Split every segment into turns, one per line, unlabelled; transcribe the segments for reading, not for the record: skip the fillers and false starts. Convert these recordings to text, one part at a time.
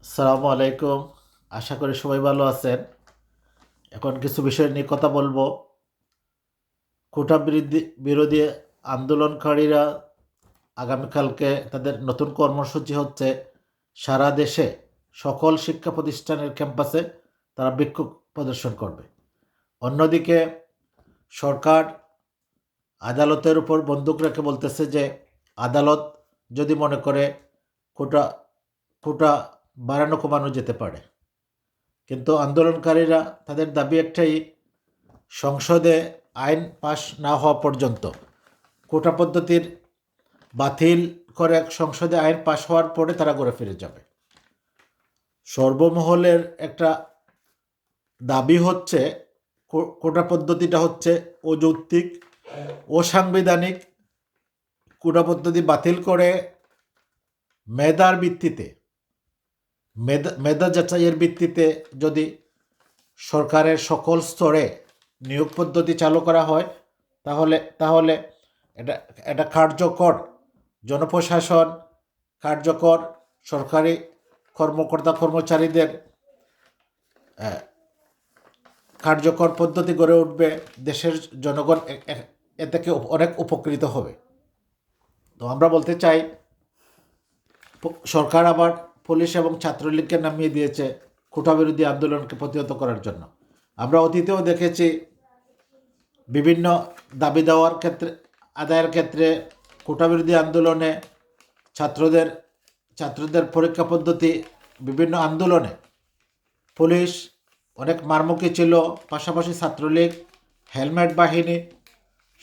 আসসালামু আলাইকুম। আশা করি সবাই ভালো আছেন। এখন কিছু বিষয় নিয়ে কথা বলবো। কোটা বিরোধী আন্দোলনকারীরা আগামীকালকে তাদের নতুন কর্মসূচি হচ্ছে সারা দেশে সকল শিক্ষা প্রতিষ্ঠানের ক্যাম্পাসে তারা বিক্ষোভ প্রদর্শন করবে। অন্যদিকে সরকার আদালতের উপর বন্দুক রেখে বলতেছে যে আদালত যদি মনে করে কোটা কোটা বাড়ানো কমানো যেতে পারে। কিন্তু আন্দোলনকারীরা তাদের দাবি একটাই, সংসদে আইন পাশ না হওয়া পর্যন্ত কোটা পদ্ধতির বাতিল করে সংসদে আইন পাশ হওয়ার পরে তারা ঘরে ফিরে যাবে। সর্বমহলের একটা দাবি হচ্ছে কোটা পদ্ধতিটা হচ্ছে অযৌক্তিক, অসাংবিধানিক। কোটা পদ্ধতি বাতিল করে মেধার ভিত্তিতে মেধা যাচাইয়ের ভিত্তিতে যদি সরকারের সকল স্তরে নিয়োগ পদ্ধতি চালু করা হয় তাহলে তাহলে এটা এটা কার্যকর জনপ্রশাসন, কার্যকর সরকারি কর্মকর্তা কর্মচারীদের কার্যকর পদ্ধতি গড়ে উঠবে। দেশের জনগণ এ থেকে অনেক উপকৃত হবে। তো আমরা বলতে চাই, সরকার আবার পুলিশ এবং ছাত্রলীগকে নামিয়ে দিয়েছে কোটা বিরোধী আন্দোলনকে প্রতিহত করার জন্য। আমরা অতীতেও দেখেছি বিভিন্ন দাবি দেওয়ার ক্ষেত্রে, আদায়ের ক্ষেত্রে, কোটা বিরোধী আন্দোলনে ছাত্রদের ছাত্রদের পরীক্ষা পদ্ধতি, বিভিন্ন আন্দোলনে পুলিশ অনেক মারমুখী ছিল। পাশাপাশি ছাত্রলীগ, হেলমেট বাহিনী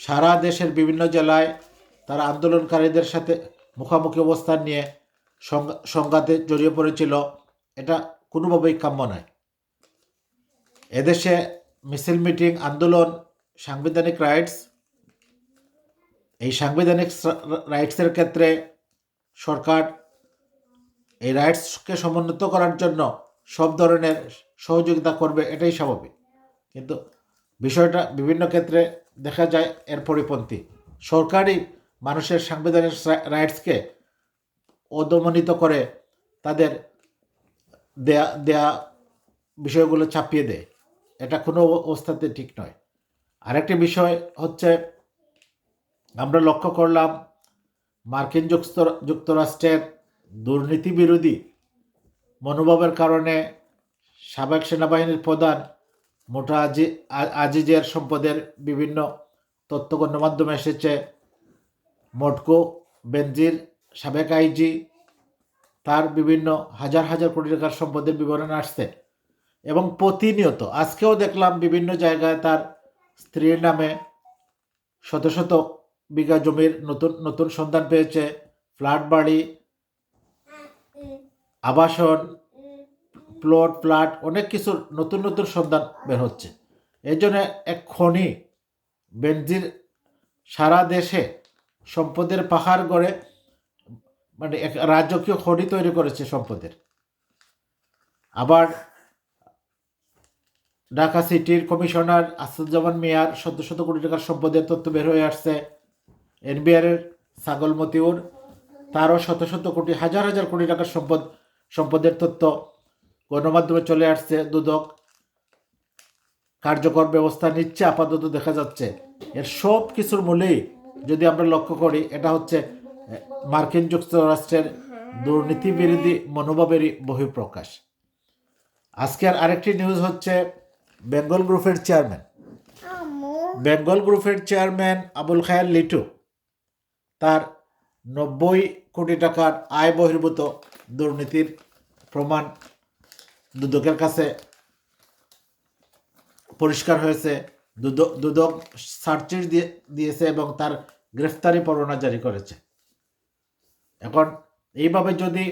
সারা দেশের বিভিন্ন জেলায় তারা আন্দোলনকারীদের সাথে মুখোমুখি অবস্থান নিয়ে সংঘাতে জড়িয়ে পড়েছিল। এটা কোনোভাবেই কাম্য নয়। এদেশে মিছিল, মিটিং, আন্দোলন সাংবিধানিক রাইটস। এই সাংবিধানিক রাইটসের ক্ষেত্রে সরকার এই রাইটসকে সমুন্নত করার জন্য সব ধরনের সহযোগিতা করবে, এটাই স্বাভাবিক। কিন্তু বিষয়টা বিভিন্ন ক্ষেত্রে দেখা যায় এর পরিপন্থী। সরকারই মানুষের সাংবিধানিক রাইটসকে অদমনিত করে তাদের দেয়া দেয়া বিষয়গুলো চাপিয়ে দেয়। এটা কোনো অবস্থাতে ঠিক নয়। আরেকটি বিষয় হচ্ছে, আমরা লক্ষ্য করলাম মার্কিন যুক্তরাষ্ট্রের দুর্নীতি বিরোধী মনোভাবের কারণে সাবেক সেনাবাহিনীর প্রধান মোটা আজিজের সম্পদের বিভিন্ন তথ্য গণমাধ্যমে এসেছে। মটকো বেনজির, সাবেক আইজি, তার বিভিন্ন হাজার হাজার কোটি টাকার সম্পদের বিবরণ আসছে। এবং প্রতিনিয়ত আজকেও দেখলাম বিভিন্ন জায়গায় তার স্ত্রীর নামে শত শত বিঘা জমির নতুন নতুন সন্ধান পেয়েছে। ফ্ল্যাট বাড়ি, আবাসন, প্লট, অনেক কিছুর নতুন নতুন সন্ধান বের হচ্ছে। এই জন্য এক খনি বেনজির সারা দেশে সম্পদের পাহাড় গড়ে, মানে এক রাজকীয় খনি তৈরি করেছে সম্পদের। আবার ঢাকা সিটির কমিশনার আসাদুজ্জামান মিয়ার শত শত কোটি টাকার সম্পদের তথ্য বের হয়ে আসছে। এনবিআরের ছাগল মতিউর, তারও শত শত কোটি, হাজার হাজার কোটি টাকার সম্পদের তথ্য গণমাধ্যমে চলে আসছে। দুদক কার্যকর ব্যবস্থা নিচ্ছে আপাতত দেখা যাচ্ছে। এর সব কিছুর মূলেই যদি আমরা লক্ষ্য করি, এটা হচ্ছে মার্কিন যুক্তরাষ্ট্রের দুর্নীতি বিরোধী মনোভাবেরই বহিঃপ্রকাশ। আজকের আরেকটি নিউজ হচ্ছে বেঙ্গল গ্রুপের চেয়ারম্যান আবুল খায়ের লিটু তার 90 কোটি টাকার আয় বহির্ভূত দুর্নীতির প্রমাণ দুদকের কাছে পরিষ্কার হয়েছে। দুদক সার্চিস দিয়েছে এবং তার গ্রেফতারি পরোয়ানা জারি করেছে। এখন এইভাবে যদি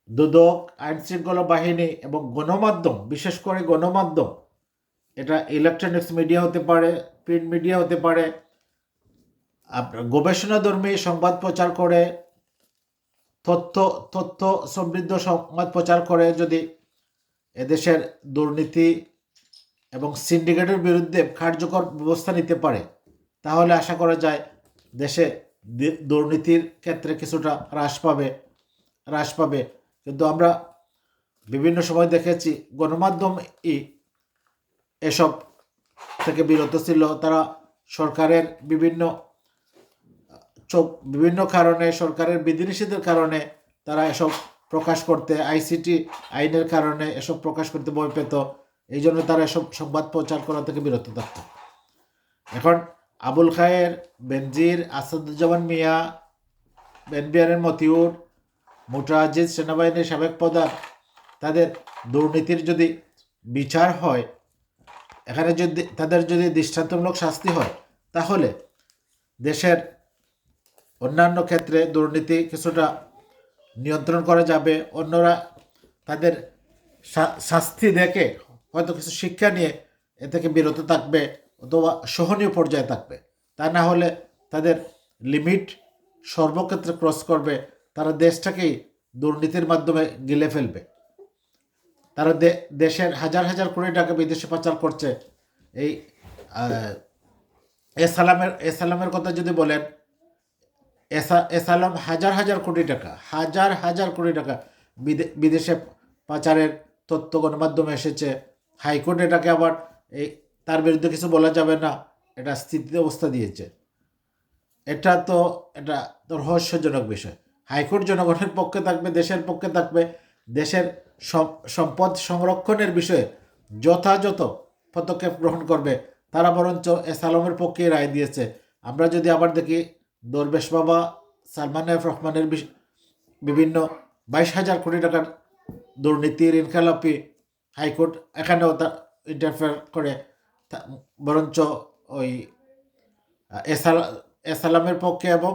দুদক, আইনশৃঙ্খলা বাহিনী এবং গণমাধ্যম, বিশেষ করে গণমাধ্যম, এটা ইলেকট্রনিক্স মিডিয়া হতে পারে, প্রিন্ট মিডিয়া হতে পারে, আপনার গবেষণাধর্মী সংবাদ প্রচার করে, তথ্য সমৃদ্ধ সংবাদ প্রচার করে যদি এদেশের দুর্নীতি এবং সিন্ডিকেটের বিরুদ্ধে কার্যকর ব্যবস্থা নিতে পারে, তাহলে আশা করা যায় দেশে দুর্নীতির ক্ষেত্রে কিছুটা হ্রাস পাবে। কিন্তু আমরা বিভিন্ন সময় দেখেছি গণমাধ্যম এসব থেকে বিরত ছিল। তারা সরকারের বিভিন্ন কারণে, সরকারের বিধিনিষেধের কারণে তারা এসব প্রকাশ করতে, আইসিটি আইনের কারণে এসব প্রকাশ করতে ভয় পেত। এই জন্য তারা এসব সংবাদ প্রচার করা থেকে বিরত থাকত। এখন আবুল খায়ের, বেনজির, আসাদুজ্জামান মিয়া, বেনবিয়ারের মতিউর, মোটা আজিজ, সেনাবাহিনীর সাবেক প্রধান, তাদের দুর্নীতির যদি বিচার হয়, এখানে যদি তাদের যদি দৃষ্টান্তমূলক শাস্তি হয়, তাহলে দেশের অন্যান্য ক্ষেত্রে দুর্নীতি কিছুটা নিয়ন্ত্রণ করা যাবে। অন্যরা তাদের শাস্তি দেখে হয়তো কিছু শিক্ষা নিয়ে এ থেকে বিরত থাকবে অথবা সহনীয় পর্যায়ে থাকবে। তা না হলে তাদের লিমিট সর্বক্ষেত্রে ক্রস করবে, তারা দেশটাকেই দুর্নীতির মাধ্যমে গিলে ফেলবে। তারা দেশের হাজার হাজার কোটি টাকা বিদেশে পাচার করছে। এই এসালামের কথা যদি বলেন, এসালাম হাজার হাজার কোটি টাকা বিদেশে পাচারের তথ্য গণমাধ্যমে এসেছে। হাইকোর্ট এটাকে আবার তার বিরুদ্ধে কিছু বলা যাবে না, এটা স্থিতি অবস্থা দিয়েছে। এটা তো রহস্যজনক বিষয়। হাইকোর্ট জনগণের পক্ষে থাকবে, দেশের পক্ষে থাকবে, দেশের সম্পদ সংরক্ষণের বিষয়ে যথাযথ পদক্ষেপ গ্রহণ করবে। তারা বরঞ্চ এসালামের পক্ষে রায় দিয়েছে। আমরা যদি আবার দেখি দরবেশ বাবা সালমান এফ রহমানের বিভিন্ন 22,000 কোটি টাকার দুর্নীতি, ঋণখেলাপি, হাইকোর্ট এখানেও তা ইন্টারফেয়ার করে, বরঞ্চ ওই এসালামের পক্ষে এবং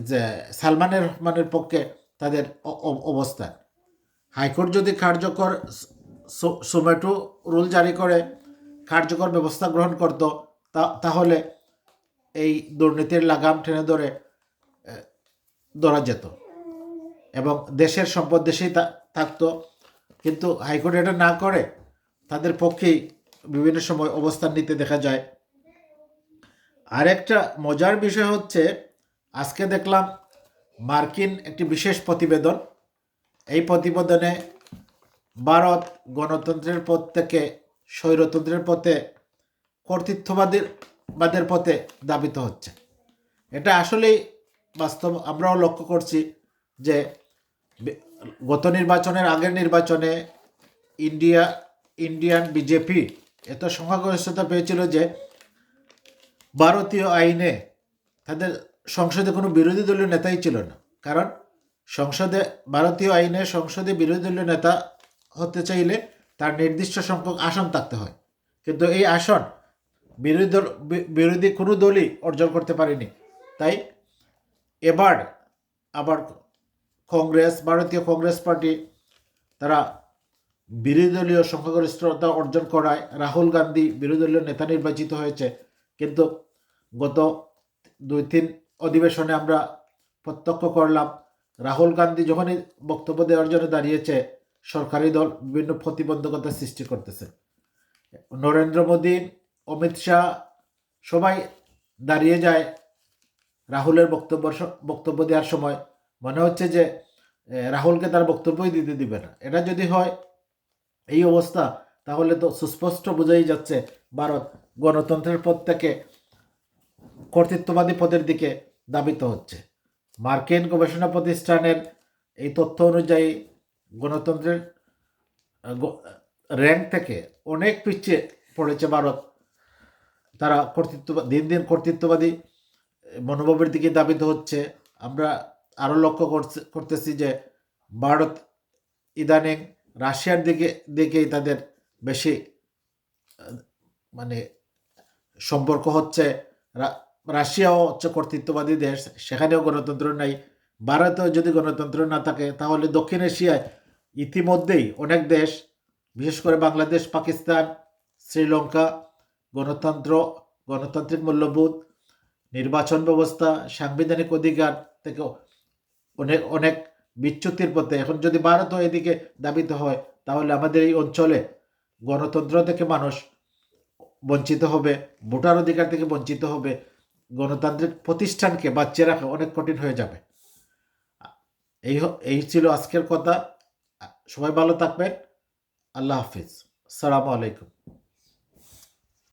যে সালমানের রহমানের পক্ষে তাদের অবস্থান। হাইকোর্ট যদি কার্যকর সুমেটো রুল জারি করে কার্যকর ব্যবস্থা গ্রহণ করত, তাহলে এই দুর্নীতির লাগাম টেনে ধরা যেত এবং দেশের সম্পদ দেশেই থাকতো। কিন্তু হাইকোর্ট এটা না করে তাদের পক্ষেই বিভিন্ন সময় অবস্থান নিতে দেখা যায়। আরেকটা মজার বিষয় হচ্ছে, আজকে দেখলাম মার্কিন একটি বিশেষ প্রতিবেদন। এই প্রতিবেদনে ভারত গণতন্ত্রের পথ থেকে স্বৈরতন্ত্রের পথে, কর্তৃত্ববাদের পথে ধাবিত হচ্ছে। এটা আসলেই বাস্তব। আমরাও লক্ষ্য করছি যে গত নির্বাচনের আগের নির্বাচনে ইন্ডিয়ান বিজেপি এত সংখ্যাগরিষ্ঠতা পেয়েছিল যে ভারতীয় আইনে তাদের সংসদে কোনো বিরোধী দলীয় নেতাই ছিল না। কারণ ভারতীয় আইনে সংসদে বিরোধী দলীয় নেতা হতে চাইলে তার নির্দিষ্ট সংখ্যক আসন থাকতে হয়। কিন্তু এই আসন বিরোধী কোনো দলই অর্জন করতে পারেনি। তাই এবার আবার ভারতীয় কংগ্রেস পার্টি তারা বিরোধী দলীয় সংখ্যাগরিষ্ঠতা অর্জন করায় রাহুল গান্ধী বিরোধী দলীয় নেতা নির্বাচিত হয়েছে। কিন্তু গত 2-3 অধিবেশনে আমরা প্রত্যক্ষ করলাম, রাহুল গান্ধী যখনই বক্তব্য দেওয়ার জন্য দাঁড়িয়েছে, সরকারি দল বিভিন্ন প্রতিবন্ধকতা সৃষ্টি করতেছে। নরেন্দ্র মোদী, অমিত শাহ সবাই দাঁড়িয়ে যায় রাহুলের বক্তব্য দেওয়ার সময়। মনে হচ্ছে যে রাহুলকে তার বক্তব্যই দিতে দিবে না। এটা যদি হয় এই অবস্থা, তাহলে তো সুস্পষ্ট বোঝাই যাচ্ছে ভারত গণতন্ত্রের পথ থেকে কর্তৃত্ববাদী পদের দিকে ধাবিত হচ্ছে। মার্কিন গবেষণা প্রতিষ্ঠানের এই তথ্য অনুযায়ী গণতন্ত্রের র্যাঙ্ক থেকে অনেক পিছিয়ে পড়েছে ভারত। তারা দিন দিন কর্তৃত্ববাদী মনোভাবের দিকে ধাবিত হচ্ছে। আমরা আরও লক্ষ্য করতেছি যে ভারত ইদানিং রাশিয়ার দিকেই তাদের বেশি সম্পর্ক হচ্ছে। রাশিয়াও হচ্ছে কর্তৃত্ববাদী দেশ, সেখানেও গণতন্ত্র নাই। ভারতেও যদি গণতন্ত্র না থাকে, তাহলে দক্ষিণ এশিয়ায় ইতিমধ্যেই অনেক দেশ, বিশেষ করে বাংলাদেশ, পাকিস্তান, শ্রীলঙ্কা গণতান্ত্রিক মূল্যবোধ, নির্বাচন ব্যবস্থা, সাংবিধানিক অধিকার থেকে অনেক বিচ্যুতির পথে। এখন যদি ভারতও এদিকে ধাবিত হয়, তাহলে আমাদের এই অঞ্চলে গণতন্ত্র থেকে মানুষ বঞ্চিত হবে, ভোটার অধিকার থেকে বঞ্চিত হবে, গণতান্ত্রিক প্রতিষ্ঠানকে বাঁচিয়ে রাখা অনেক কঠিন হয়ে যাবে। এই ছিল আজকের কথা। সবাই ভালো থাকবেন। আল্লাহ হাফিজ। আসসালামু আলাইকুম।